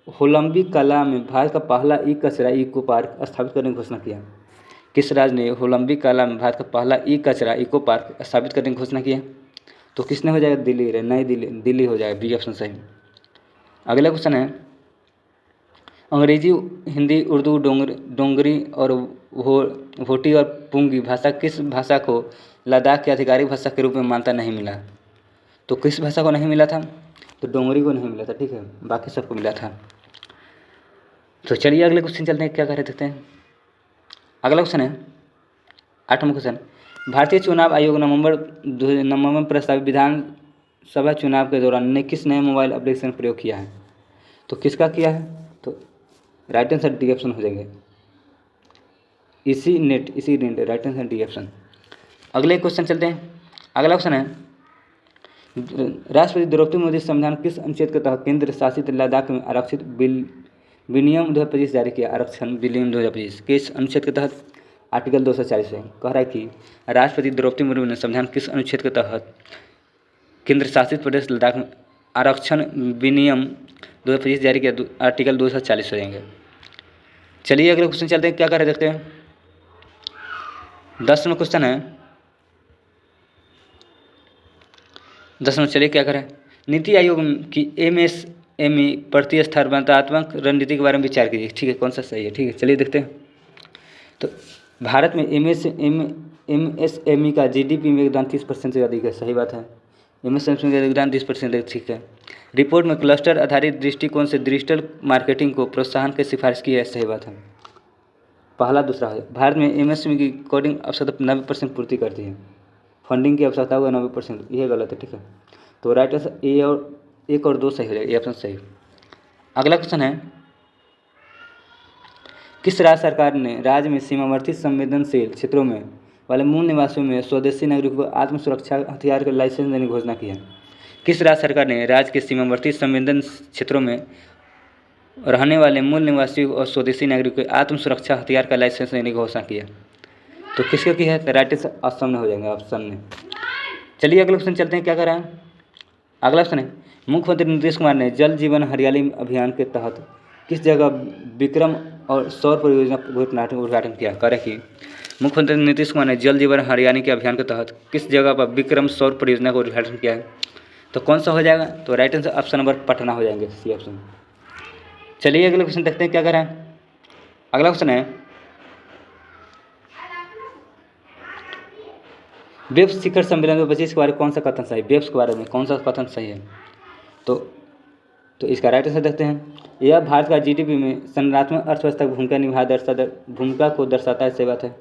होलंबी कला में भारत का पहला ई कचरा इको पार्क स्थापित करने की घोषणा किया? किस राज्य ने होलंबी कला में भारत का पहला ई कचरा इको पार्क स्थापित करने की घोषणा की? तो किसने हो जाएगा? दिल्ली हो जाएगा। बी ऑप्शन सही। अगला क्वेश्चन है, अंग्रेजी, हिंदी, उर्दू, डोंगरी और भोटी और पुंगी भाषा किस भाषा को लद्दाख की आधिकारिक भाषा के रूप में मान्यता नहीं मिला? तो किस भाषा को नहीं मिला था? तो डोंगरी को नहीं मिला था, ठीक है। बाकी सबको मिला था। तो चलिए अगले क्वेश्चन चलते हैं, क्या कह रहे देखते हैं। अगला क्वेश्चन है 8वां क्वेश्चन, भारतीय चुनाव आयोग नवंबर में प्रस्तावित विधानसभा चुनाव के दौरान ने किस नए मोबाइल एप्लीकेशन प्रयोग किया है? तो किसका किया है? तो राइट आंसर डी ऑप्शन हो जाएंगे इसी net. Right answer D option. अगले क्वेश्चन चलते हैं। अगला क्वेश्चन है, राष्ट्रपति द्रौपदी मुर्मू संविधान किस अनुच्छेद के तहत केंद्र शासित लद्दाख में आरक्षित विनियम 2025 जारी किया? आरक्षण विनियम 2025 किस अनुच्छेद के तहत? आर्टिकल 240 है। कह रहा है कि राष्ट्रपति द्रौपदी मुर्मू ने संविधान किस अनुच्छेद के तहत केंद्र शासित प्रदेश लद्दाख में आरक्षण विनियम 2025 जारी किया, आर्टिकल 240 हो जाएंगे। चलिए अगले क्वेश्चन चलते हैं, क्या कर रहे देखते हैं। 10 नंबर क्वेश्चन है, 10 नंबर, चलिए क्या करें। नीति आयोग की MSME प्रतिस्पर्धात्मक रणनीति के बारे में विचार कीजिए। ठीक है, कौन सा सही है, ठीक है, चलिए देखते हैं। तो भारत में MSME का GDP में योगदान 30% से अधिक है, सही बात है। MSME का योगदान 30% है, ठीक है। रिपोर्ट में क्लस्टर आधारित दृष्टिकोण से डिजिटल मार्केटिंग को प्रोत्साहन की सिफारिश की है, सही बात है। पहला दूसरा है, भारत में MSME की कोडिंग आवश्यकता 90% पूर्ति करती है, फंडिंग की आवश्यकता होगा 90%, यह गलत है, ठीक है। तो राइट आंसर ए और 1 और 2 सही हो जाएगा, ये ऑप्शन सही। अगला क्वेश्चन है, किस राज्य सरकार ने राज्य में सीमावर्ती संवेदनशील क्षेत्रों में वाले मूल निवासियों में स्वदेशी नागरिकों को आत्म सुरक्षा हथियार का लाइसेंस देने की घोषणा की है? किस राज्य सरकार ने राज्य के सीमावर्ती संवेदन क्षेत्रों में रहने वाले मूल निवासियों और स्वदेशी नागरिकों को आत्म सुरक्षा हथियार का लाइसेंस देने की घोषणा की है? तो किसको की है? राइट आंसर असम में हो जाएंगे, ऑप्शन में। चलिए अगले क्वेश्चन चलते हैं, क्या कर रहे हैं। अगला क्वेश्चन है, मुख्यमंत्री नीतीश कुमार ने जल जीवन हरियाली अभियान के तहत किस जगह विक्रम और सौर परियोजना का उद्घाटन किया? करें कि मुख्यमंत्री नीतीश कुमार ने जल जीवन हरियाली के अभियान के तहत किस जगह पर विक्रम सौर परियोजना का उद्घाटन किया है? तो कौन सा हो जाएगा? तो right answer option number Patna हो जाएंगे, सी ऑप्शन। चलिए अगले क्वेश्चन देखते हैं, क्या करें। अगला क्वेश्चन है, वेब्स शिखर सम्मेलन 2025 के बारे में कौन सा कथन सही? वेब्स के बारे में कौन सा कथन सही है? तो इसका राइट आंसर देखते हैं। यह भारत का GDP में संरचनात्मक अर्थव्यवस्था की भूमिका को दर्शाता है, सही बात है।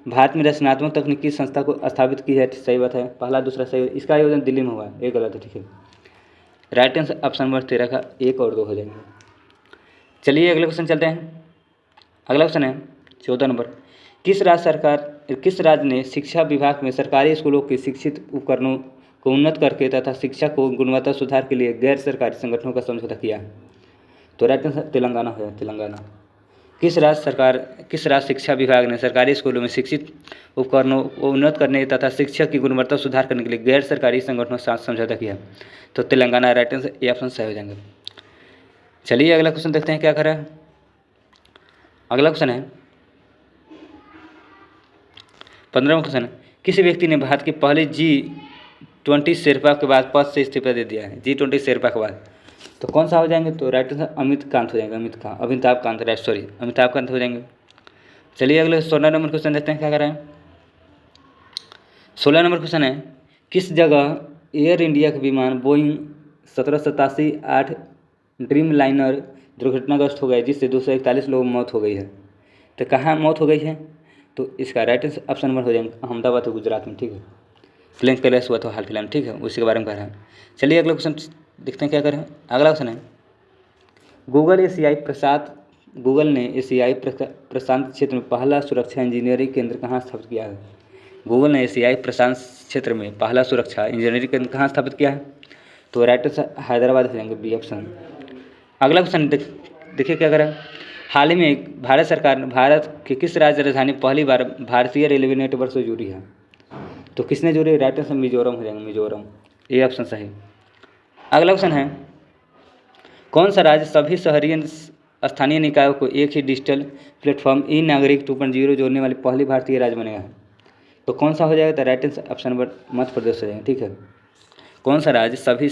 भारत में रचनात्मक तकनीकी संस्था को स्थापित की है, सही बात है। पहला दूसरा सही है। इसका आयोजन दिल्ली में हुआ है, ये गलत है, ठीक है। राइट आंसर ऑप्शन नंबर 13 का 1 और 2 हो जाएंगे। चलिए अगले क्वेश्चन चलते हैं। अगला क्वेश्चन है 14 नंबर, किस राज्य ने शिक्षा विभाग में सरकारी स्कूलों के शिक्षित उपकरणों को उन्नत करके तथा शिक्षा को गुणवत्ता सुधार के लिए गैर सरकारी संगठनों का समझौता किया? तो राइट आंसर तेलंगाना है, तेलंगाना। किस राज्य शिक्षा विभाग ने सरकारी स्कूलों में शिक्षित उपकरणों को उन्नत करने तथा शिक्षा की गुणवत्ता सुधार करने के लिए गैर सरकारी संगठनों के साथ समझौता किया? तो Telangana, right answer A option सही हो जाएंगे। चलिए अगला क्वेश्चन देखते हैं, क्या करें। अगला क्वेश्चन है 15वां क्वेश्चन है, किसी व्यक्ति ने भारत की पहली G20 शेरपा के बाद पद से इस्तीफा दे दिया है? G20 शेरपा के बाद तो कौन सा हो जाएंगे? तो राइट आंसर अमिताभ कांत हो जाएंगे, अमिताभ कांत हो जाएंगे। चलिए अगले 16 नंबर क्वेश्चन देखते हैं, क्या कर रहे हैं। 16 नंबर क्वेश्चन है, किस जगह एयर इंडिया के विमान बोइंग 1787-8 ड्रीम लाइनर दुर्घटनाग्रस्त हो गए, जिससे 241 लोगों की मौत हो गई है? तो कहाँ मौत हो गई है? तो इसका राइट आंसर ऑप्शन नंबर हो जाएंगे अहमदाबाद है, गुजरात में, ठीक है। प्लेन क्रैश हुआ था हाल फिलहाल, ठीक है, उसी के बारे में कह रहे हैं। चलिए अगला क्वेश्चन देखते हैं, क्या करें। अगला क्वेश्चन है, गूगल ने एशियाई प्रशांत क्षेत्र में पहला सुरक्षा इंजीनियरिंग केंद्र कहाँ स्थापित किया है? गूगल ने एशियाई प्रशांत क्षेत्र में पहला सुरक्षा इंजीनियरिंग केंद्र कहाँ स्थापित किया है? तो राइट आंसर हैदराबाद हो जाएंगे, बी ऑप्शन। अगला क्वेश्चन देखिए, क्या करें। हाल ही में भारत सरकार ने भारत के किस राज्य राजधानी पहली बार भारतीय रेलवे नेटवर्क से जुड़ी है? तो किसने जुड़ी? राइट आंसर मिजोरम हो जाएंगे, मिजोरम, ये ऑप्शन सही। अगला क्वेश्चन है, कौन सा राज्य सभी शहरी स्थानीय निकायों को एक ही डिजिटल प्लेटफॉर्म ई नागरिक 2.0 जोड़ने वाली पहली भारतीय राज्य बनेगा? तो कौन सा हो जाएगा? तो right answer option number Madhya Pradesh हो जाएगा, ठीक है। कौन सा राज्य सभी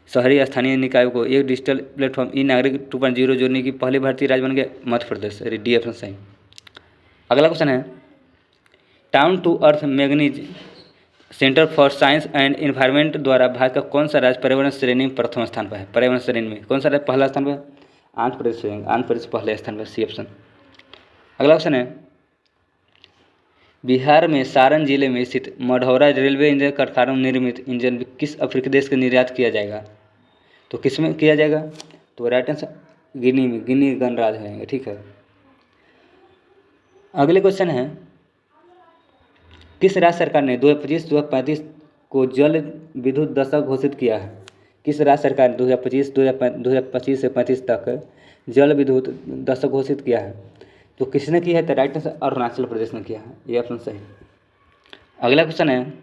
शहरी स्थानीय निकायों को एक डिजिटल प्लेटफॉर्म ई नागरिक 2.0 जोड़ने की पहली भारतीय राज्य बन गया? मध्य प्रदेश, डी ऑप्शन सही। अगला क्वेश्चन है, down to earth magazine centre for science and environment द्वारा भारत का कौन सा राज्य पर्यावरण श्रेणी में प्रथम स्थान पर है? पर्यावरण श्रेणी में कौन सा राज्य पहला स्थान पर? आंध्र प्रदेश हो जाएंगे, आंध्र प्रदेश पहले स्थान पर, सी ऑप्शन। अगला क्वेश्चन है, बिहार में सारण जिले में स्थित मढ़ौरा रेलवे इंजन कारखाना में निर्मित इंजन किस अफ्रीकी देश के निर्यात किया जाएगा? तो किस में किया जाएगा? तो राइट आंसर गिनी में, गिनी गणराज्य रहेंगे, ठीक है। अगले क्वेश्चन है, किस राज्य सरकार ने 2025-2035 को जल विद्युत दशक घोषित किया है? किस राज्य सरकार ने 2025 से 35 तक जल विद्युत दशक घोषित किया है? तो किसने किया है? तो राइट आंसर अरुणाचल प्रदेश ने किया है, ये ऑप्शन सही। अगला क्वेश्चन है,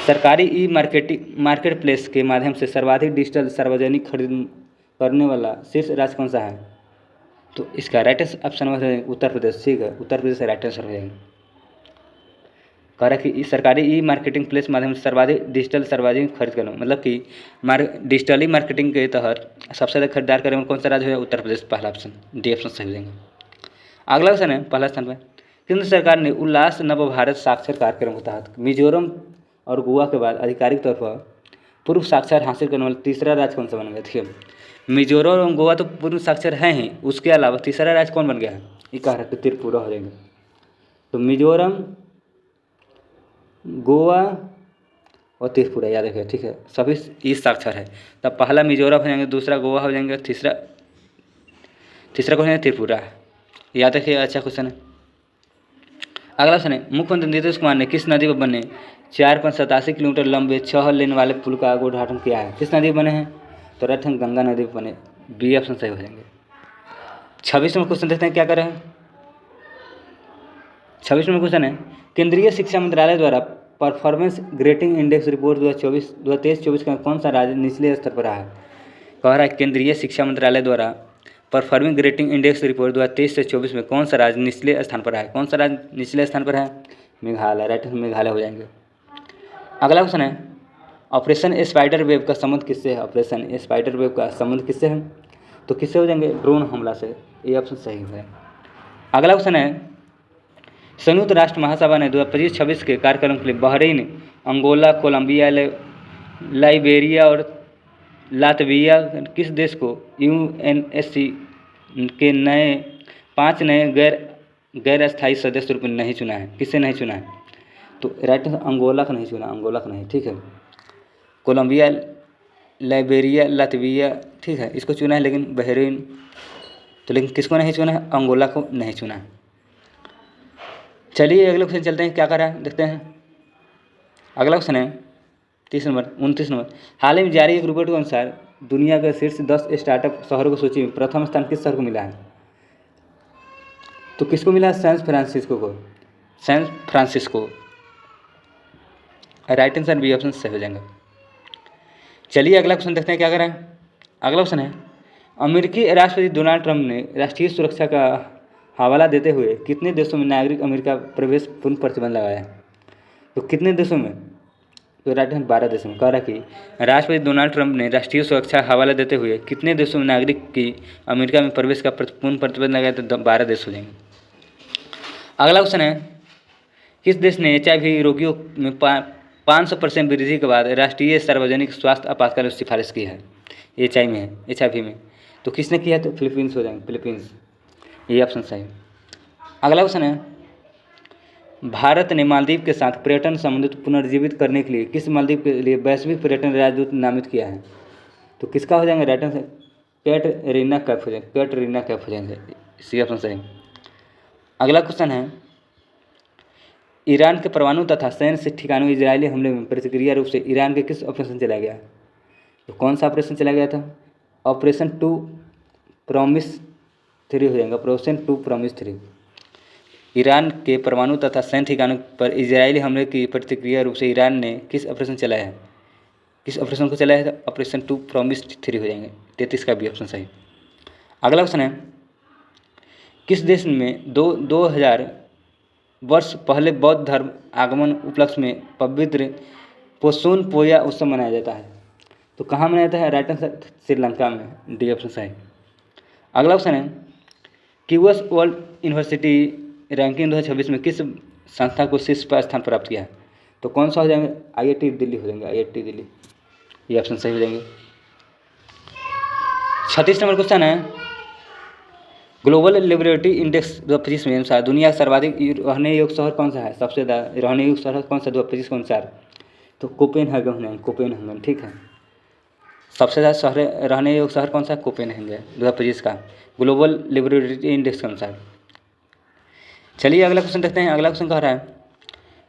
सरकारी ई मार्केट प्लेस के माध्यम से सर्वाधिक डिजिटल सार्वजनिक खरीद करने वाला शीर्ष राज्य कौन सा है? तो इसका राइट ऑप्शन है उत्तर प्रदेश। ठीक है, उत्तर प्रदेश राइट आंसर हो जाएगा। कह रहा है कि सरकारी ई मार्केटिंग प्लेस माध्यम से सर्वाधिक डिजिटल सार्वजनिक खरीद करना, मतलब कि डिजिटली मार्केटिंग के तहत सबसे ज़्यादा खरीदार करें कौन सा राज्य है? उत्तर प्रदेश, पहला ऑप्शन, डी ऑप्शन सही हो जाएंगे। अगला क्वेश्चन है पहला स्थान पर, केंद्र सरकार ने उल्लास नव भारत साक्षर कार्यक्रम के तहत मिजोरम और गोवा के बाद आधिकारिक तौर पर पूर्व साक्षर हासिल करने वाला तीसरा राज्य कौन सा बन गया? ठीक है, मिजोरम और गोवा तो पूर्व साक्षर हैं ही, उसके अलावा तीसरा राज्य कौन बन गया है? ये कह रहा है कि त्रिपुरा हो जाएंगे। तो मिजोरम, गोवा और त्रिपुरा याद रखिए। ठीक है, सभी ई साक्षर है। तब पहला मिजोरम हो जाएंगे, दूसरा गोवा हो जाएंगे, तीसरा कौन है? त्रिपुरा। याद रखिए, अच्छा क्वेश्चन है। अगला क्वेश्चन है, मुख्यमंत्री नीतीश कुमार ने किस नदी पर बने 4.87 किलोमीटर लंबे 6 लेन वाले पुल का उद्घाटन किया है? किस नदी पर बने हैं? तो राइट हैंड गंगा नदी पर बने, बी ऑप्शन सही हो जाएंगे। 26वां क्वेश्चन देखते हैं क्या कर रहे हैं। 26वां क्वेश्चन है, केंद्रीय शिक्षा मंत्रालय द्वारा परफॉर्मेंस ग्रेडिंग इंडेक्स रिपोर्ट 2023-24 का कौन सा राज्य निचले स्तर पर रहा है? कह रहा है केंद्रीय शिक्षा मंत्रालय द्वारा परफॉर्मिंग ग्रेडिंग इंडेक्स रिपोर्ट 2023 से 24 में कौन सा राज्य निचले स्थान पर है? कौन सा राज्य निचले स्थान पर है? मेघालय, राइट मेघालय हो जाएंगे। अगला क्वेश्चन है, ऑपरेशन स्पाइडर वेब का संबंध किससे है? ऑपरेशन स्पाइडर वेब का संबंध किससे है? तो किससे हो जाएंगे? ड्रोन हमला से, ये ऑप्शन सही है। अगला क्वेश्चन है, संयुक्त राष्ट्र महासभा ने 2025-26 के कार्यक्रम के लिए बहरीन, अंगोला, कोलंबिया, लाइबेरिया और लातविया किस देश को यूएनएससी के 5 नए गैर अस्थायी सदस्य रूप में नहीं चुना है? किससे नहीं चुना है? तो राइट अंगोला का नहीं चुना, अंगोला का नहीं। ठीक है, कोलंबिया, लाइबेरिया, लातविया, ठीक है, इसको चुना है, लेकिन बहरीन तो, लेकिन किसको नहीं चुना है? अंगोला को नहीं चुना है। चलिए अगले क्वेश्चन चलते हैं, क्या कर रहा है देखते हैं। अगला क्वेश्चन है 29 नंबर, हाल ही में जारी एक रिपोर्ट के अनुसार दुनिया के शीर्ष 10 स्टार्टअप शहरों की सूची में प्रथम स्थान किस शहर को मिला है? तो किसको मिला है? सैन फ्रांसिस्को को, San Francisco, right answer B option सही हो जाएंगे। चलिए अगला क्वेश्चन देखते हैं क्या कर रहा है। अगला क्वेश्चन है, अमेरिकी राष्ट्रपति डोनाल्ड ट्रंप ने राष्ट्रीय सुरक्षा का हवाला देते हुए कितने देशों में नागरिक अमेरिका प्रवेश पूर्ण प्रतिबंध लगाया है? तो कितने देशों में? तो राइट हैंड 12 देशों में। कह रहा कि राष्ट्रपति डोनाल्ड ट्रंप ने राष्ट्रीय सुरक्षा का हवाला देते हुए कितने देशों में नागरिक की अमेरिका में प्रवेश का पूर्ण प्रतिबंध लगाया? तो 12 देश हो जाएंगे। अगला क्वेश्चन है, किस देश ने HIV रोगियों में 500% वृद्धि के बाद राष्ट्रीय सार्वजनिक स्वास्थ्य आपातकाल की सिफारिश की है? HIV में तो किसने किया है? तो फिलीपींस हो जाएंगे, फिलीपींस, ये ऑप्शन सही। अगला क्वेश्चन है, भारत ने मालदीव के साथ पर्यटन संबंधित पुनर्जीवित करने के लिए किस मालदीव के लिए वैश्विक पर्यटन राजदूत नामित किया है? तो किसका हो जाएंगे? राइट आंसर कैटरीना कैफ हो जाएंगे, कैटरीना कैफ हो जाएंगे, सी ऑप्शन सही। अगला क्वेश्चन है, ईरान के परमाणु तथा सैन्य ठिकानों इजरायली हमले में प्रतिक्रिया रूप से ईरान के किस ऑपरेशन चलाया गया? तो कौन सा ऑपरेशन चलाया गया था? ऑपरेशन 2 प्रॉमिस 3 हो जाएगा, ऑपरेशन 2 प्रॉमिस 3। ईरान के परमाणु तथा सैन्य ठिकानों पर इजरायली हमले की प्रतिक्रिया रूप से ईरान ने किस ऑपरेशन चलाया है? किस ऑपरेशन को चलाया है? ऑपरेशन 2 प्रॉमिस 3 हो जाएंगे, 33 का भी ऑप्शन सही। अगला क्वेश्चन है, किस देश में 2000 वर्ष पहले बौद्ध धर्म आगमन उपलक्ष्य में पवित्र पोसुन पोया उत्सव मनाया जाता है? तो कहाँ मनाया जाता है? राइट आंसर श्रीलंका में, डी ऑप्शन सही। अगला क्वेश्चन है, क्यूएस वर्ल्ड यूनिवर्सिटी रैंकिंग 2026 में किस संस्था को शीर्ष पर स्थान प्राप्त किया है? तो कौन सा हो जाएंगे? IIT दिल्ली हो जाएंगे, IIT दिल्ली, ये ऑप्शन सही हो जाएंगे। 36 नंबर क्वेश्चन है, ग्लोबल लिबर्टी इंडेक्स 2025 में अनुसार दुनिया का सर्वाधिक रहने योग्य शहर कौन सा है? सबसे ज़्यादा रहने योग्य शहर कौन सा 2025 के अनुसार? तो कोपेनहेगन है, कोपेनहेगन, ठीक है। सबसे ज़्यादा शहर रहने योग्य शहर कौन सा? कोपेनहेगन 2025 का ग्लोबल लिबर्टी इंडेक्स के अनुसार। चलिए अगला क्वेश्चन देखते हैं। अगला क्वेश्चन कह रहा है,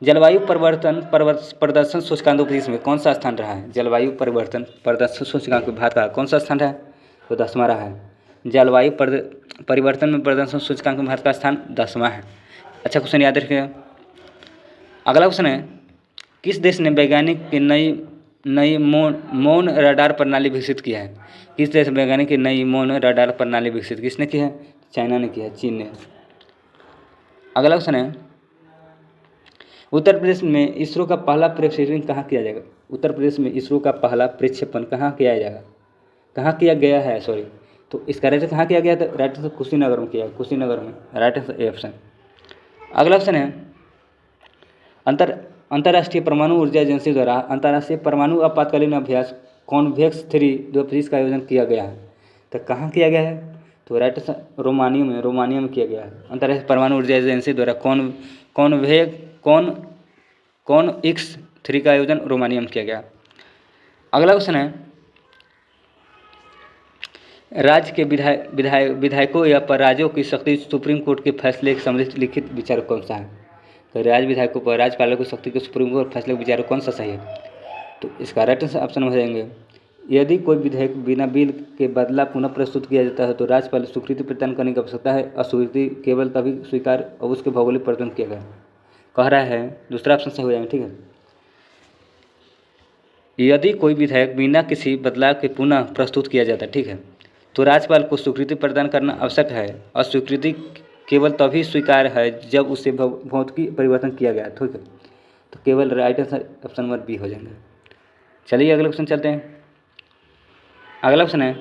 जलवायु परिवर्तन प्रदर्शन सूचकांक 2025 में कौन सा स्थान रहा है? जलवायु परिवर्तन प्रदर्शन सूचकांक में भारत का कौन सा स्थान रहा है? तो 10वां रहा है। जलवायु परिवर्तन में प्रदर्शन सूचकांक में भारत का स्थान 10वां है। अच्छा क्वेश्चन याद रखिएगा। अगला क्वेश्चन है, किस देश ने वैज्ञानिक की नई नई मौन रडार प्रणाली विकसित किया है? किस देश वैज्ञानिक की नई मौन रडार प्रणाली विकसित किसने की है? चाइना ने किया है, चीन ने। अगला क्वेश्चन है, उत्तर प्रदेश में इसरो का पहला प्रक्षेपण कहाँ किया जाएगा? उत्तर प्रदेश में इसरो का पहला प्रक्षेपण कहाँ किया जाएगा? कहाँ किया गया है, सॉरी। तो इसका राइट कहाँ किया गया था? राइट आंसर कुशीनगर में किया, कुशीनगर में, राइट आंसर ए ऑप्शन। अगला ऑप्शन है, अंतर्राष्ट्रीय परमाणु ऊर्जा एजेंसी द्वारा अंतर्राष्ट्रीय परमाणु आपातकालीन अभ्यास कॉन्वेक्स 3 2025 का आयोजन किया गया है। तो कहाँ किया गया है? तो राइट आंसर रोमानिया में किया गया है। अंतर्राष्ट्रीय परमाणु ऊर्जा एजेंसी द्वारा कॉन्वेक्स 3 का आयोजन रोमानिया में किया गया। अगला क्वेश्चन है, राज्य के विधायकों या पर राज्यों की शक्ति सुप्रीम कोर्ट के फैसले के संबंधित लिखित विचार कौन सा है? तो राज्य विधायकों पर राज्यपालों की शक्ति के सुप्रीम कोर्ट फैसले का विचार कौन सा सही है? तो इसका राइट आंसर ऑप्शन में हो जाएंगे, यदि कोई विधेयक बिना बिल के बदला पुनः प्रस्तुत किया जाता है तो राज्यपाल स्वीकृति प्रदान करने की आवश्यकता है। अस्वीकृति केवल तभी स्वीकार और उसके भौगोलिक प्रदान किया गया। कह रहा है दूसरा ऑप्शन सही हो जाएंगे, ठीक है। यदि कोई विधेयक बिना किसी बदलाव के पुनः प्रस्तुत किया जाता है, ठीक है, तो राज्यपाल को स्वीकृति प्रदान करना आवश्यक है। अस्वीकृति केवल तभी स्वीकार है जब उसे भौतिकी परिवर्तन किया गया, ठीक है। तो केवल right answer option number B हो जाएंगे। चलिए अगले क्वेश्चन चलते हैं। अगला क्वेश्चन है,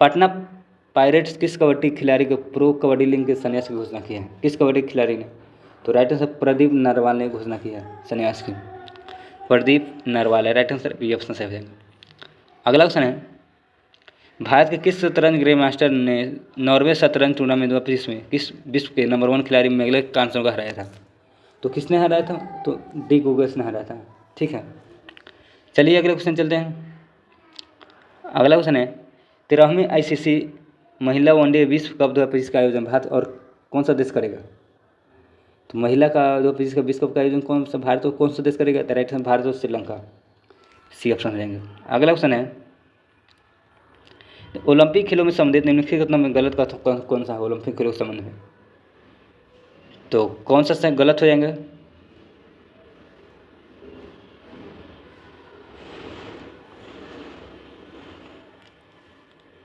पटना पायरेट्स किस कबड्डी खिलाड़ी को प्रो कबड्डी लीग के संन्यास की घोषणा की है? किस कबड्डी खिलाड़ी ने? तो राइट आंसर प्रदीप नरवाल ने घोषणा की है संन्यास की, प्रदीप नरवाल है, राइट आंसर बी ऑप्शन सही हो जाएगा। अगला क्वेश्चन है, भारत के किस शतरंज ग्रैंड मास्टर ने नॉर्वे शतरंज टूर्नामेंट 2025 में किस विश्व के नंबर 1 खिलाड़ी मैग्नस कार्लसन को हराया था? तो किसने हराया था? तो डी गुगस ने हराया था, ठीक है। चलिए अगले क्वेश्चन चलते हैं। अगला क्वेश्चन है, 13वीं ICC महिला वनडे विश्व कप 2025 का आयोजन भारत और कौन सा देश करेगा? तो महिला का 2025 का विश्व कप का आयोजन कौन सा भारत और कौन सा देश करेगा? राइट आंसर भारत और श्रीलंका, सी ऑप्शन हो जाएंगे। अगला क्वेश्चन है, ओलंपिक खेलों में संबंधित निम्नलिखित कथनों में गलत कथन कौन सा है? ओलंपिक खेलों के संबंध में तो कौन सा गलत हो जाएंगे?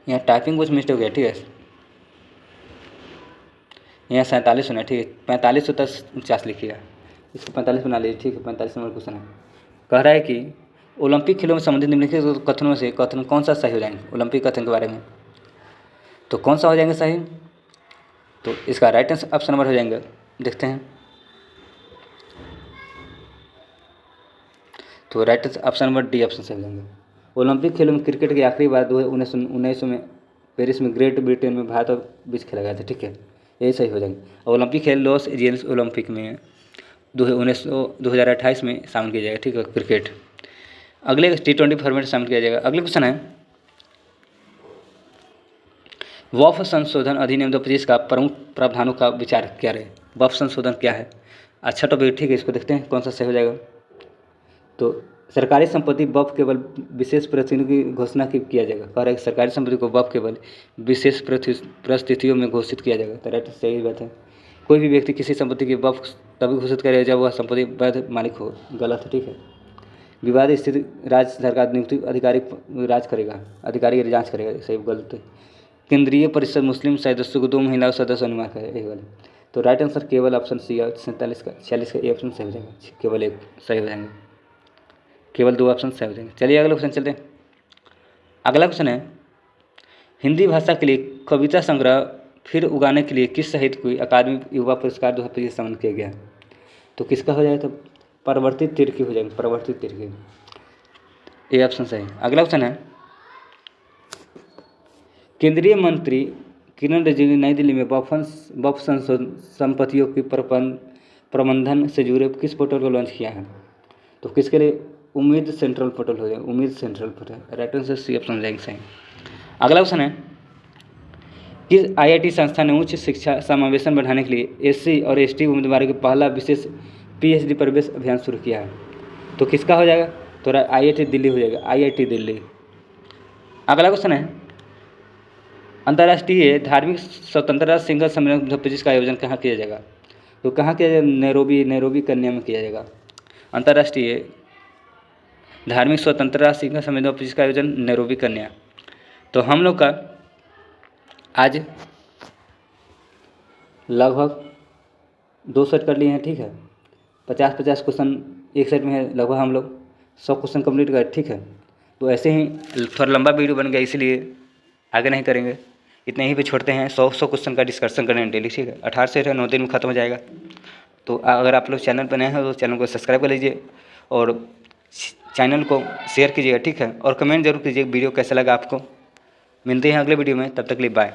यहाँ टाइपिंग कुछ मिस्टेक हो गया, ठीक है। यहाँ 47 होना है, ठीक है। 45 होता 49 लिखिएगा, इसको 45 बना लीजिए, ठीक है। 45 नंबर क्वेश्चन है, कह रहा है कि ओलंपिक खेलों में संबंधित निम्नलिखित कथनों से कथन कौन सा सही हो जाएंगे? ओलंपिक कथन के बारे में तो कौन सा हो जाएंगे सही? तो इसका राइट आंसर ऑप्शन नंबर हो जाएंगे, देखते हैं। तो right answer option number D option सही हो जाएंगे। ओलंपिक खेलों में क्रिकेट की आखिरी बार 1900 में पेरिस में ग्रेट ब्रिटेन में भारत और बीच खेला गया था, ठीक है। यही सही हो जाएंगे। ओलंपिक खेल लॉस एंजिल्स ओलंपिक में 2028 में शामिल किया जाएगा, ठीक है, क्रिकेट। अगले T20 फॉर्मेट शामिल किया जाएगा। अगले क्वेश्चन है, वक्फ संशोधन अधिनियम 2025 का प्रमुख प्रावधानों का विचार क्या रहे? वक्फ संशोधन क्या है? अच्छा टॉपिक, ठीक है। इसको देखते हैं कौन सा सही हो जाएगा। तो सरकारी संपत्ति वक्फ केवल विशेष परिस्थितियों की घोषणा किया जाएगा। कह रहा है सरकारी संपत्ति को वक्फ केवल विशेष परिस्थितियों में घोषित किया जाएगा। तो राइट सही बात है। कोई भी व्यक्ति किसी संपत्ति की वक्फ तभी घोषित करेगा जब वह संपत्ति वैध मालिक हो, गलत है, ठीक है। विवाद स्थिति राज्य सरकार नियुक्ति अधिकारी राज करेगा, अधिकारी जांच करेगा, सही गलत है। केंद्रीय परिषद मुस्लिम सदस्यों को 2 महिला सदस्य अनुमान है, यही वाले। तो राइट आंसर केवल ऑप्शन सी 46 का ए ऑप्शन सही हो जाएगा, केवल एक सही हो जाएंगे, केवल 2 ऑप्शन सही हो जाएंगे। चलिए अगला क्वेश्चन चलते हैं। अगला क्वेश्चन है, हिंदी भाषा के लिए कविता संग्रह फिर उगाने के लिए किस साहित्य को अकादमी युवा पुरस्कार 2025 सम्मानित किया गया? तो किसका हो जाएगा? तो परिवर्तित तिर्की हो जाएंगे, परिवर्तित तिर्की, ए ऑप्शन सही। अगला क्वेश्चन है, केंद्रीय मंत्री किरण रिजिजू नई दिल्ली में वक्फ संपत्तियों की प्रबंधन से जुड़े किस पोर्टल को लॉन्च किया है? तो किसके लिए? उम्मीद सेंट्रल पोर्टल हो जाएगा, Umeed central portal, right answer C option जाएंगे सही। अगला क्वेश्चन है, किस IIT संस्था ने उच्च शिक्षा समावेशन बढ़ाने के लिए SC और ST उम्मीदवारों के पहला विशेष PhD प्रवेश अभियान शुरू किया है? तो किसका हो जाएगा? तो IIT दिल्ली हो जाएगा, IIT दिल्ली। अगला क्वेश्चन है, अंतर्राष्ट्रीय धार्मिक स्वतंत्रता सिंगल सम्मेलन 2025 का आयोजन कहाँ किया जाएगा? तो कहाँ किया जाएगा? नैरोबी कन्या में किया जाएगा। अंतर्राष्ट्रीय धार्मिक स्वतंत्रता शिखर सम्मेलन 2025 का आयोजन नैरोबी कन्या। तो हम लोग का आज लगभग 2 सेट कर लिए हैं, ठीक है। 50-50 क्वेश्चन एक सेट में है, लगभग हम लोग 100 क्वेश्चन कंप्लीट कर, ठीक है। तो ऐसे ही थोड़ा लंबा वीडियो बन गया, इसलिए आगे नहीं करेंगे, इतने ही पे छोड़ते हैं। 100 क्वेश्चन का डिस्कशन करें डेली, ठीक है। 18 सेट है, 9 दिन में ख़त्म हो जाएगा। तो अगर आप लोग चैनल पर नए हैं तो चैनल को सब्सक्राइब कर लीजिए और चैनल को शेयर कीजिएगा, ठीक है। और कमेंट जरूर कीजिए वीडियो कैसा लगा आपको। मिलते हैं अगले वीडियो में, तब तक के लिए बाय।